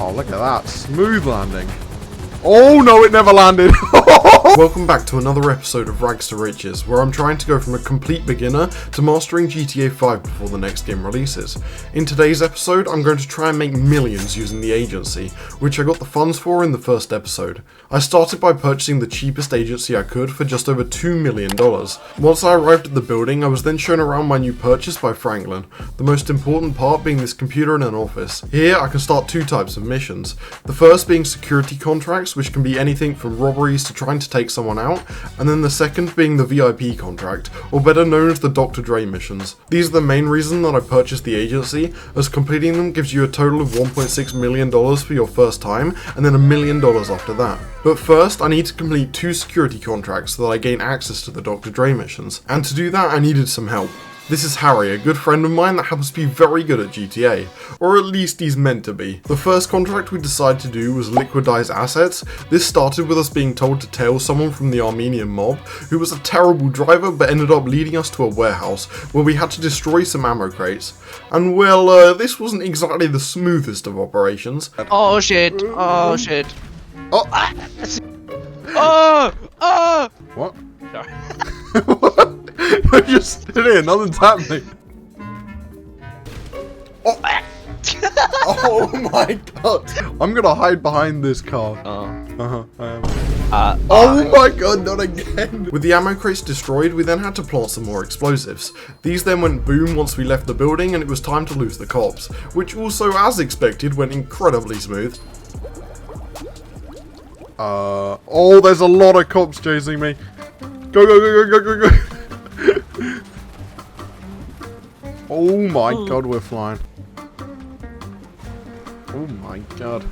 Oh, look at that. Smooth landing. Oh, no, it never landed. Welcome back to another episode of Rags to Riches, where I'm trying to go from a complete beginner to mastering GTA 5 before the next game releases. In today's episode, I'm going to try and make millions using the agency, which I got the funds for in the first episode. I started by purchasing the cheapest agency I could for just over $2 million. Once I arrived at the building, I was then shown around my new purchase by Franklin, the most important part being this computer in an office. Here, I can start two types of missions. The first being security contracts, which can be anything from robberies to trying to take someone out, and then the second being the VIP contract, or better known as the Dr. Dre missions. These are the main reason that I purchased the agency, as completing them gives you a total of $1.6 million for your first time, and then $1 million after that. But first, I need to complete two security contracts so that I gain access to the Dr. Dre missions, and to do that I needed some help. This is Harry, a good friend of mine that happens to be very good at GTA, or at least he's meant to be. The first contract we decided to do was liquidize assets. This started with us being told to tail someone from the Armenian mob, who was a terrible driver but ended up leading us to a warehouse, where we had to destroy some ammo crates. And well, this wasn't exactly the smoothest of operations. Oh shit, oh shit. Oh! Oh! What? Sorry. What? I just stood here, nothing's happening. Oh. Oh my god! I'm gonna hide behind this car. I am. Oh my god, not again! With the ammo crates destroyed, we then had to plant some more explosives. These then went boom once we left the building and it was time to lose the cops, which also, as expected, went incredibly smooth. Oh, there's a lot of cops chasing me. Go, go, go, go, go, go, go. Oh my god, we're flying. Oh my god.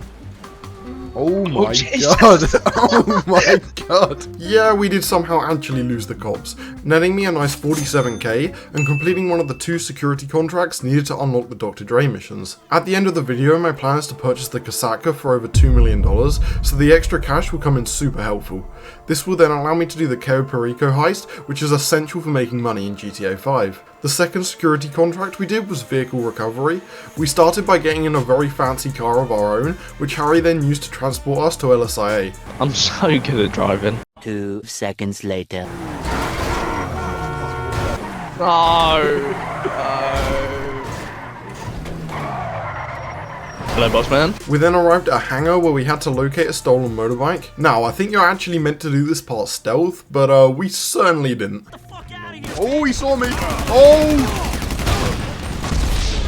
Oh my god. Oh my god. Yeah, we did somehow actually lose the cops, netting me a nice 47k and completing one of the two security contracts needed to unlock the Dr. Dre missions. At the end of the video, my plan is to purchase the Casaca for over $2 million, so the extra cash will come in super helpful. This will then allow me to do the Cayo Perico heist, which is essential for making money in GTA 5. The second security contract we did was vehicle recovery. We started by getting in a very fancy car of our own, which Harry then used to transport us to LSIA. I'm so good at driving. 2 seconds later. No! Hello, boss man. We then arrived at a hangar where we had to locate a stolen motorbike. Now, I think you're actually meant to do this part stealth, but we certainly didn't. Oh, he saw me! Oh!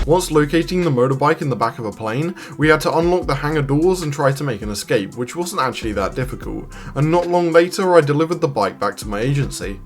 Once locating the motorbike in the back of a plane, we had to unlock the hangar doors and try to make an escape, which wasn't actually that difficult. And not long later, I delivered the bike back to my agency.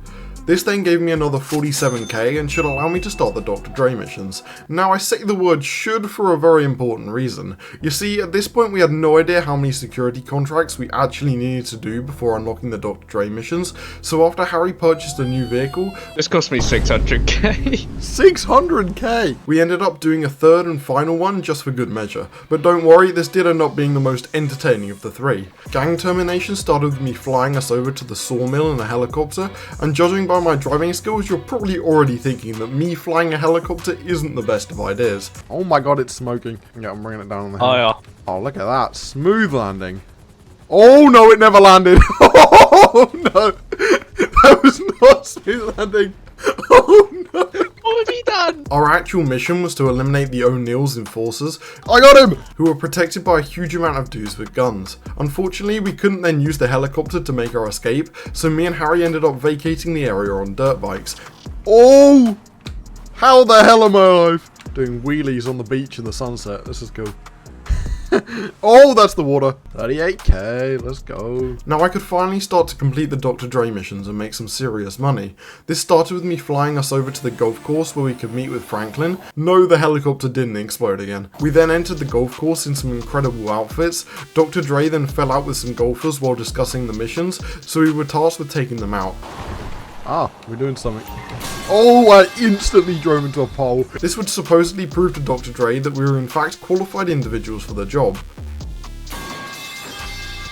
This then gave me another 47k and should allow me to start the Dr. Dre missions. Now I say the word should for a very important reason. You see, at this point we had no idea how many security contracts we actually needed to do before unlocking the Dr. Dre missions, so after Harry purchased a new vehicle... This cost me 600k. 600k! We ended up doing a third and final one just for good measure, but don't worry, this did end up being the most entertaining of the three. Gang termination started with me flying us over to the sawmill in a helicopter, and judging by my driving skills, you're probably already thinking that me flying a helicopter isn't the best of ideas. Oh my god, it's smoking. Yeah, I'm bringing it down on the hill. Oh yeah. Oh, look at that. Smooth landing. Oh no, it never landed. Oh no. That was not smooth landing. Oh no. What have you done? Our actual mission was to eliminate the O'Neill's enforcers. I got him! Who were protected by a huge amount of dudes with guns. Unfortunately, we couldn't then use the helicopter to make our escape, so me and Harry ended up vacating the area on dirt bikes. Oh! How the hell am I alive? Doing wheelies on the beach in the sunset. This is cool. Oh, that's the water. 38k, let's go. Now I could finally start to complete the Dr. Dre missions and make some serious money. This started with me flying us over to the golf course where we could meet with Franklin. No, the helicopter didn't explode again. We then entered the golf course in some incredible outfits. Dr. Dre then fell out with some golfers while discussing the missions, so we were tasked with taking them out. Ah, we're doing something. Oh, I instantly drove into a pole. This would supposedly prove to Dr. Dre that we were in fact qualified individuals for the job.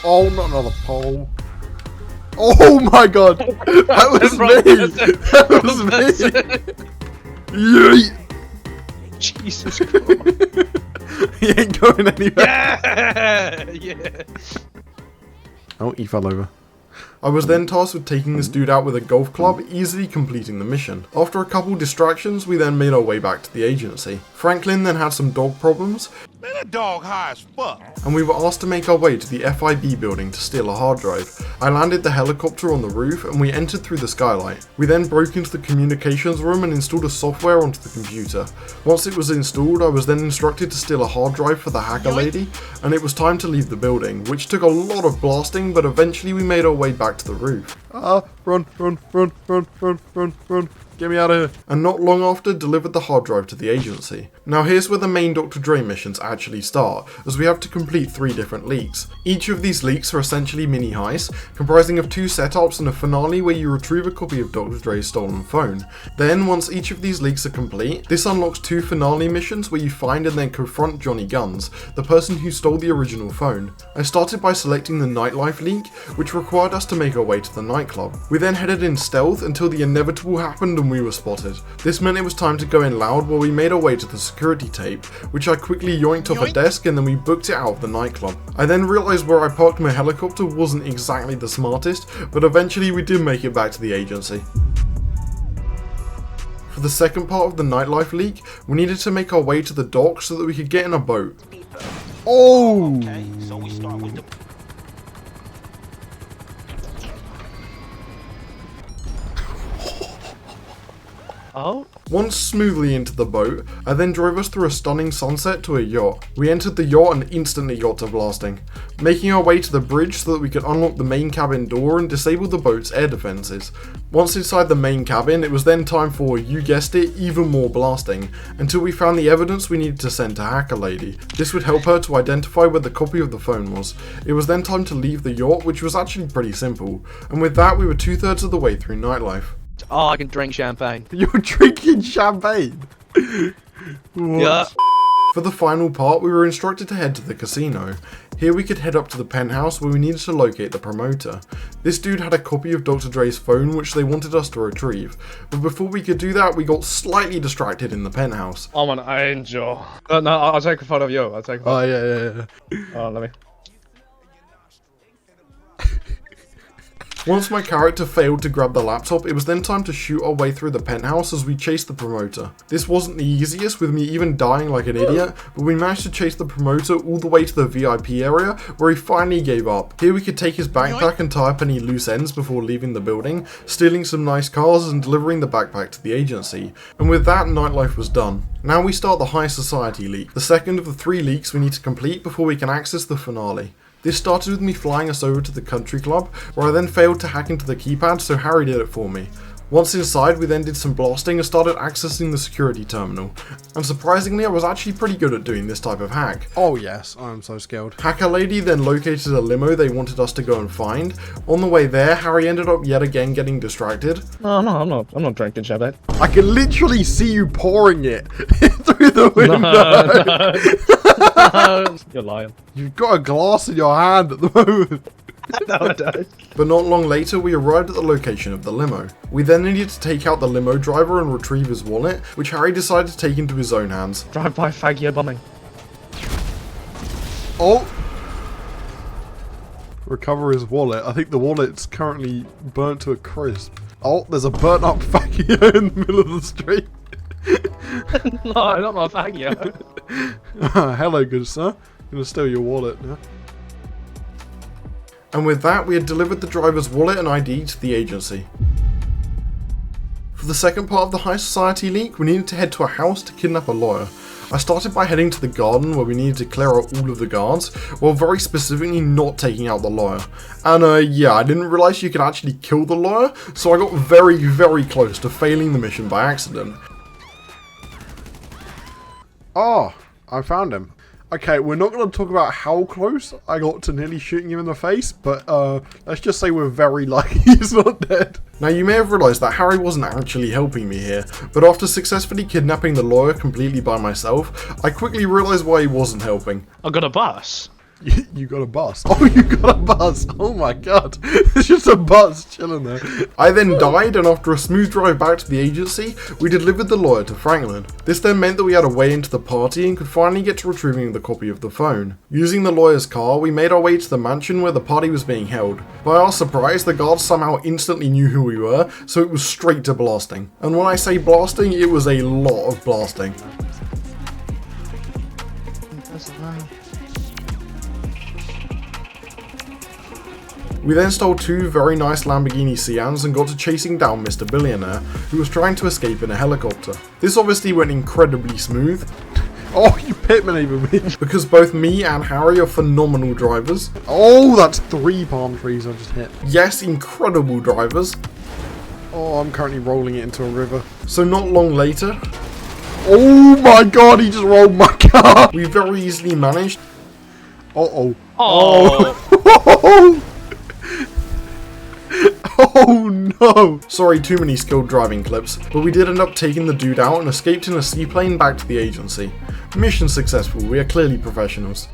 Oh, not another pole. Oh my god! That was me! That was me! Yeet! Jesus Christ. He ain't going anywhere. Yeah! Oh, he fell over. I was then tasked with taking this dude out with a golf club, easily completing the mission. After a couple distractions, we then made our way back to the agency. Franklin then had some dog problems, Man, that dog high as fuck. and we were asked to make our way to the FIB building to steal a hard drive. I landed the helicopter on the roof and we entered through the skylight. We then broke into the communications room and installed a software onto the computer. Once it was installed, I was then instructed to steal a hard drive for the hacker lady, and it was time to leave the building, which took a lot of blasting, but eventually we made our way back to the roof. Run. Get me out of here. And not long after, delivered the hard drive to the agency. Now here's where the main Dr. Dre missions actually start, as we have to complete 3 different leaks. Each of these leaks are essentially mini heists, comprising of 2 setups and a finale where you retrieve a copy of Dr. Dre's stolen phone. Then, once each of these leaks are complete, this unlocks 2 finale missions where you find and then confront Johnny Guns, the person who stole the original phone. I started by selecting the Nightlife leak, which required us to make our way to the nightclub. We then headed in stealth until the inevitable happened and we were spotted. This meant it was time to go in loud while we made our way to the security tape, which I quickly yoinked off a desk and then we booked it out of the nightclub. I then realised where I parked my helicopter wasn't exactly the smartest, but eventually we did make it back to the agency. For the second part of the Nightlife leak, we needed to make our way to the dock so that we could get in a boat. Oh! Okay, so we start with the... Oh? Once smoothly into the boat, I then drove us through a stunning sunset to a yacht. We entered the yacht and instantly got to blasting, making our way to the bridge so that we could unlock the main cabin door and disable the boat's air defences. Once inside the main cabin, it was then time for, you guessed it, even more blasting, until we found the evidence we needed to send to Hacker Lady. This would help her to identify where the copy of the phone was. It was then time to leave the yacht, which was actually pretty simple, and with that we were 2/3 of the way through Nightlife. Oh, I can drink champagne. You're drinking champagne? What? Yeah. For the final part, we were instructed to head to the casino. Here we could head up to the penthouse where we needed to locate the promoter. This dude had a copy of Dr. Dre's phone which they wanted us to retrieve, but before we could do that we got slightly distracted in the penthouse. I'm an angel. No, I'll take a photo of you. I'll take a photo. Oh yeah. Oh, let me. Once my character failed to grab the laptop, it was then time to shoot our way through the penthouse as we chased the promoter. This wasn't the easiest, with me even dying like an idiot, but we managed to chase the promoter all the way to the VIP area, where he finally gave up. Here we could take his backpack and tie up any loose ends before leaving the building, stealing some nice cars and delivering the backpack to the agency. And with that, Nightlife was done. Now we start the High Society leak, the second of the 3 leaks we need to complete before we can access the finale. This started with me flying us over to the country club, where I then failed to hack into the keypad, so Harry did it for me. Once inside, we then did some blasting and started accessing the security terminal. And surprisingly, I was actually pretty good at doing this type of hack. Oh yes, I'm so scared. Hacker Lady then located a limo they wanted us to go and find. On the way there, Harry ended up yet again getting distracted. No, I'm not drinking champagne. I can literally see you pouring it through the window. No. You're lying. You've got a glass in your hand at the moment. No, I don't. But not long later, we arrived at the location of the limo. We then needed to take out the limo driver and retrieve his wallet, which Harry decided to take into his own hands. Drive-by fag bombing. Oh! Recover his wallet. I think the wallet's currently burnt to a crisp. Oh, there's a burnt up Fagio in the middle of the street. No, not my fagio. Hello, good sir. I'm gonna steal your wallet now. And with that, we had delivered the driver's wallet and ID to the agency. For the second part of the High Society leak, we needed to head to a house to kidnap a lawyer. I started by heading to the garden where we needed to clear out all of the guards, while very specifically not taking out the lawyer. And yeah, I didn't realise you could actually kill the lawyer, so I got very, very close to failing the mission by accident. Oh, I found him. Okay, we're not going to talk about how close I got to nearly shooting him in the face, but let's just say we're very lucky he's not dead. Now you may have realised that Harry wasn't actually helping me here, but after successfully kidnapping the lawyer completely by myself, I quickly realised why he wasn't helping. I got a bus. You got a bus. Oh, you got a bus. Oh my god. It's just a bus chilling there. I then died, and after a smooth drive back to the agency, we delivered the lawyer to Franklin. This then meant that we had a way into the party and could finally get to retrieving the copy of the phone. Using the lawyer's car, we made our way to the mansion where the party was being held. By our surprise, the guards somehow instantly knew who we were, so it was straight to blasting. And when I say blasting, it was a lot of blasting. We then stole 2 very nice Lamborghini Sians and got to chasing down Mr. Billionaire, who was trying to escape in a helicopter. This obviously went incredibly smooth. Oh, you pitman even me. Because both me and Harry are phenomenal drivers. Oh, that's 3 palm trees I just hit. Yes, incredible drivers. Oh, I'm currently rolling it into a river. So not long later, Oh my god, he just rolled my car. we very easily managed. Uh-oh. Oh. Oh no! Sorry, too many skilled driving clips, but we did end up taking the dude out and escaped in a seaplane back to the agency. Mission successful, we are clearly professionals.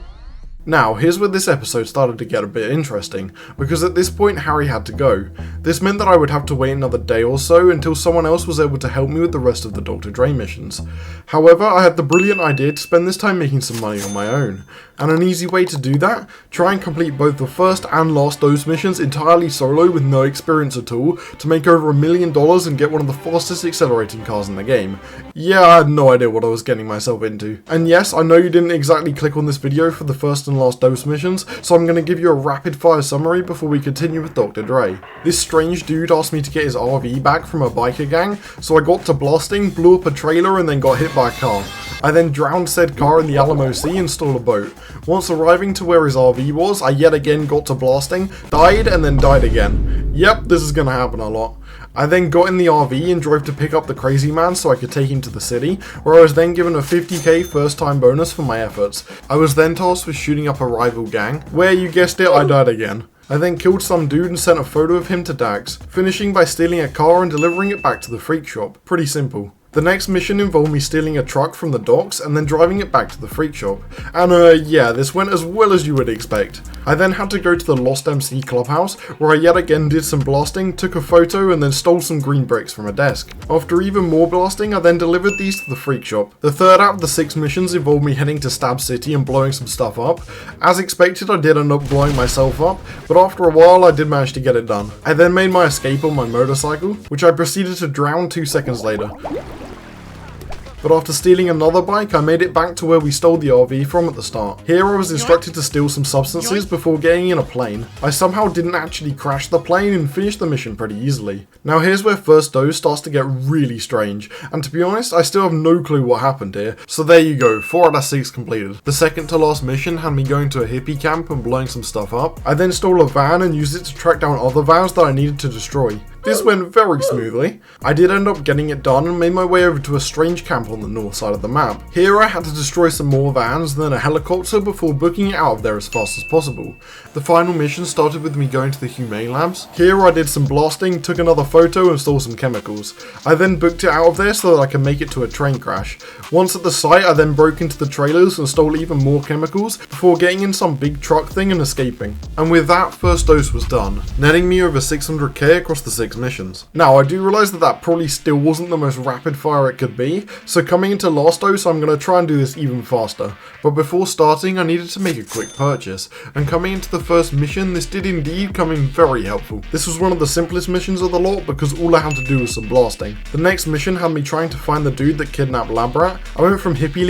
Now, here's where this episode started to get a bit interesting, because at this point Harry had to go. This meant that I would have to wait another day or so until someone else was able to help me with the rest of the Dr. Dre missions. However, I had the brilliant idea to spend this time making some money on my own. And an easy way to do that? Try and complete both the first and last dose missions entirely solo with no experience at all to make over $1 million and get one of the fastest accelerating cars in the game. Yeah, I had no idea what I was getting myself into. And yes, I know you didn't exactly click on this video for the first and last dose missions, so I'm going to give you a rapid fire summary before we continue with Dr. Dre. This strange dude asked me to get his RV back from a biker gang, so I got to blasting, blew up a trailer and then got hit by a car. I then drowned said car in the Alamo Sea and stole a boat. Once arriving to where his RV was, I yet again got to blasting, died and then died again. Yep, this is gonna happen a lot. I then got in the RV and drove to pick up the crazy man so I could take him to the city, where I was then given a 50k first time bonus for my efforts. I was then tasked with shooting up a rival gang, where you guessed it, I died again. I then killed some dude and sent a photo of him to Dax, finishing by stealing a car and delivering it back to the freak shop. Pretty simple. The next mission involved me stealing a truck from the docks and then driving it back to the freak shop. And yeah, this went as well as you would expect. I then had to go to the Lost MC clubhouse, where I yet again did some blasting, took a photo and then stole some green bricks from a desk. After even more blasting, I then delivered these to the freak shop. The third out of the 6 missions involved me heading to Stab City and blowing some stuff up. As expected, I did end up blowing myself up, but after a while I did manage to get it done. I then made my escape on my motorcycle, which I proceeded to drown 2 seconds later. But after stealing another bike, I made it back to where we stole the RV from at the start. Here I was instructed to steal some substances before getting in a plane. I somehow didn't actually crash the plane and finished the mission pretty easily. Now here's where first dose starts to get really strange, and to be honest, I still have no clue what happened here, so there you go, 4 out of 6 completed. The second to last mission had me going to a hippie camp and blowing some stuff up. I then stole a van and used it to track down other vans that I needed to destroy. This went very smoothly. I did end up getting it done and made my way over to a strange camp on the north side of the map. Here I had to destroy some more vans, then a helicopter before booking it out of there as fast as possible. The final mission started with me going to the Humane Labs. Here I did some blasting, took another photo and stole some chemicals. I then booked it out of there so that I could make it to a train crash. Once at the site, I then broke into the trailers and stole even more chemicals before getting in some big truck thing and escaping. And with that, first dose was done, netting me over 600k across the 6 missions. Now, I do realise that probably still wasn't the most rapid fire it could be, so coming into last dose, I'm going to try and do this even faster. But before starting, I needed to make a quick purchase, and coming into the first mission, this did indeed come in very helpful. This was one of the simplest missions of the lot because all I had to do was some blasting. The next mission had me trying to find the dude that kidnapped Labrat. I went from hippie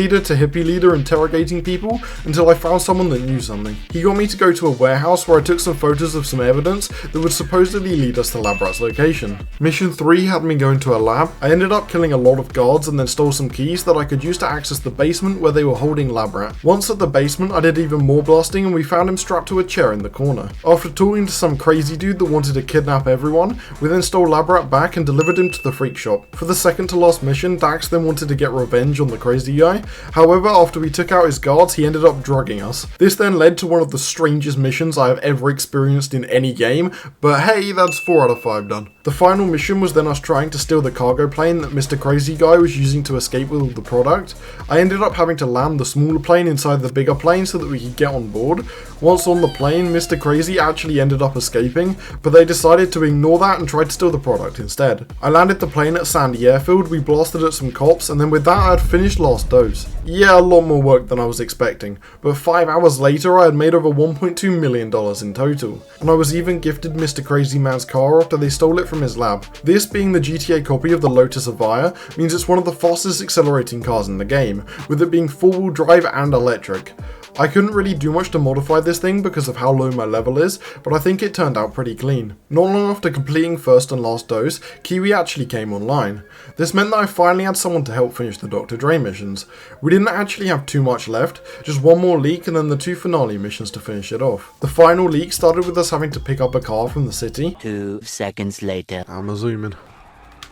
leader interrogating people until I found someone that knew something. He got me to go to a warehouse where I took some photos of some evidence that would supposedly lead us to Labrat's location. Mission 3 had me going to a lab. I ended up killing a lot of guards and then stole some keys that I could use to access the basement where they were holding Labrat. Once at the basement, I did even more blasting and we found him strapped to a chair in the corner. After talking to some crazy dude that wanted to kidnap everyone, we then stole Labrat back and delivered him to the freak shop. For the second to last mission, Dax then wanted to get revenge on the crazy guy. However, after we took out his guards, he ended up drugging us. This then led to one of the strangest missions I have ever experienced in any game, but hey, that's 4 out of 5 done. The final mission was then us trying to steal the cargo plane that Mr. Crazy Guy was using to escape with all the product. I ended up having to land the smaller plane inside the bigger plane so that we could get on board. Once on the plane, Mr. Crazy actually ended up escaping, but they decided to ignore that and tried to steal the product instead. I landed the plane at Sandy Airfield, we blasted at some cops, and then with that I had finished Last Dose. Yeah, a lot more work than I was expecting, but 5 hours later I had made over $1.2 million in total. And I was even gifted Mr. Crazy Man's car after they stole it from his lab. This, being the GTA copy of the Lotus Evija, means it's one of the fastest accelerating cars in the game, with it being four-wheel drive and electric. I couldn't really do much to modify this thing because of how low my level is, but I think it turned out pretty clean. Not long after completing First and Last Dose, Kiwi actually came online. This meant that I finally had someone to help finish the Dr. Dre missions. We didn't actually have too much left, just one more leak and then the two finale missions to finish it off. The final leak started with us having to pick up a car from the city. 2 seconds later. I'm a zoom in.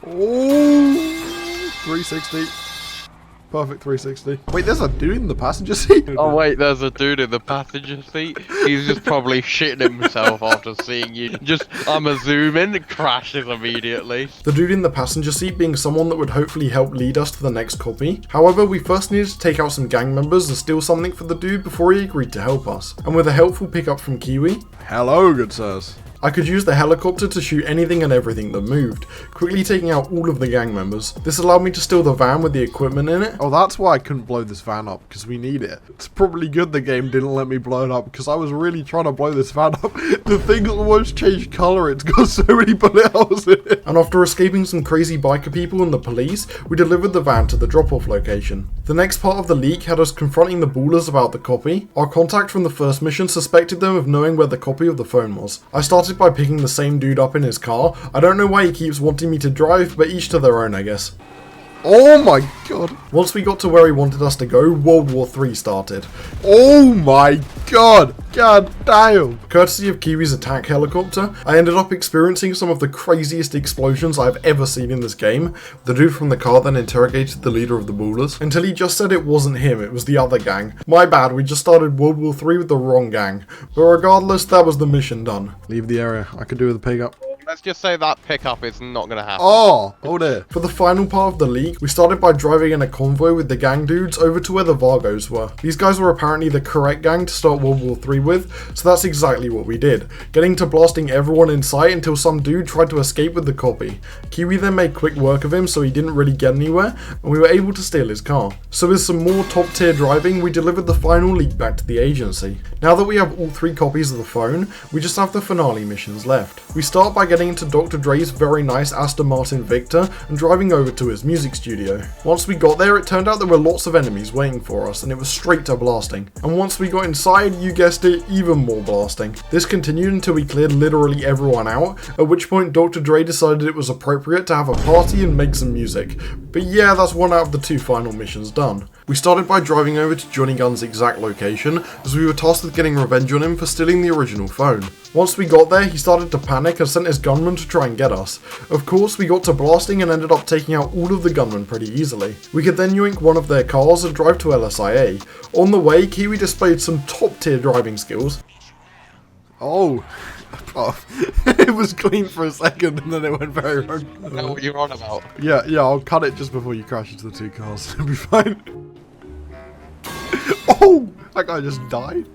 Oh, 360. Perfect 360. Wait, there's a dude in the passenger seat? Oh wait, there's a dude in the passenger seat. He's just probably shitting himself after seeing you. I'm a zoom in, crashes immediately. The dude in the passenger seat being someone that would hopefully help lead us to the next copy. However, we first needed to take out some gang members and steal something for the dude before he agreed to help us. And with a helpful pickup from Kiwi, Hello, good sirs. I could use the helicopter to shoot anything and everything that moved, quickly taking out all of the gang members. This allowed me to steal the van with the equipment in it. Oh, that's why I couldn't blow this van up, because we need it. It's probably good the game didn't let me blow it up, because I was really trying to blow this van up. The thing's almost changed colour, it's got so many bullet holes in it. And after escaping some crazy biker people and the police, we delivered the van to the drop-off location. The next part of the leak had us confronting the Ballers about the copy. Our contact from the first mission suspected them of knowing where the copy of the phone was. I started by picking the same dude up in his car. I don't know why he keeps wanting me to drive, but each to their own, I guess. Oh my god. Once we got to where he wanted us to go, World War III started. Oh my god. God damn. Courtesy of Kiwi's attack helicopter, I ended up experiencing some of the craziest explosions I've ever seen in this game. The dude from the car then interrogated the leader of the Ballers, until he just said it wasn't him, it was the other gang. My bad, we just started World War III with the wrong gang. But regardless, that was the mission done. Leave the area. I could do with a pickup. Let's just say that pickup is not gonna happen. Oh dear. For the final part of the league, we started by driving in a convoy with the gang dudes over to where the Vargos were. These guys were apparently the correct gang to start World War III with, so that's exactly what we did, getting to blasting everyone in sight until some dude tried to escape with the copy. Kiwi then made quick work of him so he didn't really get anywhere, and we were able to steal his car. So with some more top tier driving, we delivered the final leak back to the agency. Now that we have all 3 copies of the phone, we just have the finale missions left. We start by getting into Dr. Dre's very nice Aston Martin Victor and driving over to his music studio. Once we got there, it turned out there were lots of enemies waiting for us and it was straight to blasting. And once we got inside, you guessed it, even more blasting. This continued until we cleared literally everyone out, at which point Dr. Dre decided it was appropriate to have a party and make some music. But yeah, that's one out of the 2 final missions done. We started by driving over to Johnny Gunn's exact location, as we were tasked with getting revenge on him for stealing the original phone. Once we got there, he started to panic and sent his gunmen to try and get us. Of course, we got to blasting and ended up taking out all of the gunmen pretty easily. We could then yoink one of their cars and drive to LSIA. On the way, Kiwi displayed some top tier driving skills. Oh. It was clean for a second and then it went very wrong. I know what you're on about. Yeah, I'll cut it just before you crash into the 2 cars. It'll be fine. Oh! That guy just died.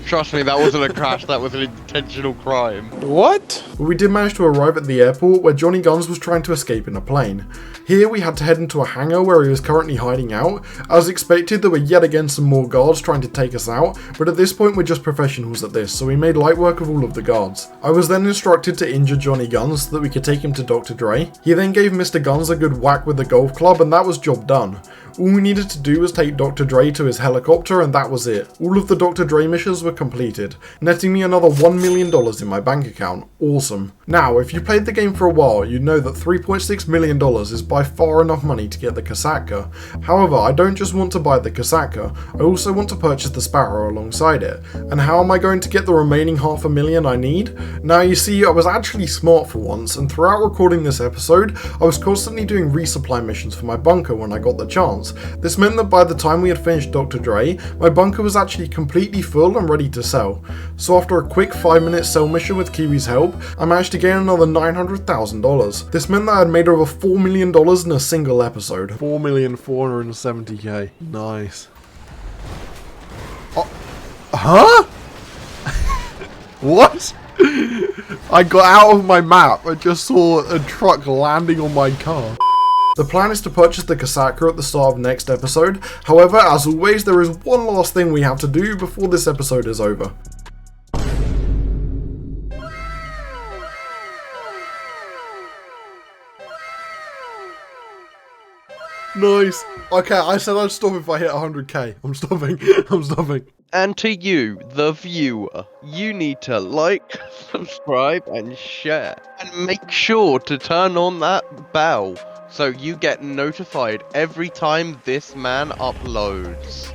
Trust me, that wasn't a crash, that was an intentional crime. What? But we did manage to arrive at the airport where Johnny Guns was trying to escape in a plane. Here we had to head into a hangar where he was currently hiding out. As expected, there were yet again some more guards trying to take us out, but at this point we're just professionals at this, so we made light work of all of the guards. I was then instructed to injure Johnny Guns so that we could take him to Dr. Dre. He then gave Mr. Guns a good whack with the golf club and that was job done. All we needed to do was take Dr. Dre to his helicopter and that was it. All of the Dr. Dre missions were completed, netting me another $1 million in my bank account. Awesome. Now, if you played the game for a while, you'd know that $3.6 million is by far enough money to get the Kasatka. However, I don't just want to buy the Kasatka, I also want to purchase the Sparrow alongside it. And how am I going to get the remaining $500,000 I need? Now you see, I was actually smart for once, and throughout recording this episode, I was constantly doing resupply missions for my bunker when I got the chance. This meant that by the time we had finished Dr. Dre, my bunker was actually completely full full and ready to sell. So after a quick 5-minute sell mission with Kiwi's help, I managed to gain another $900,000. This meant that I had made over $4 million in a single episode. 4,470k. Nice. Oh, huh? What? I got out of my map. I just saw a truck landing on my car. The plan is to purchase the Kasaka at the start of next episode. However, as always, there is one last thing we have to do before this episode is over. Nice. Okay, I said I'd stop if I hit 100k. I'm stopping. I'm stopping. And to you, the viewer, you need to like, subscribe, and share. And make sure to turn on that bell so you get notified every time this man uploads.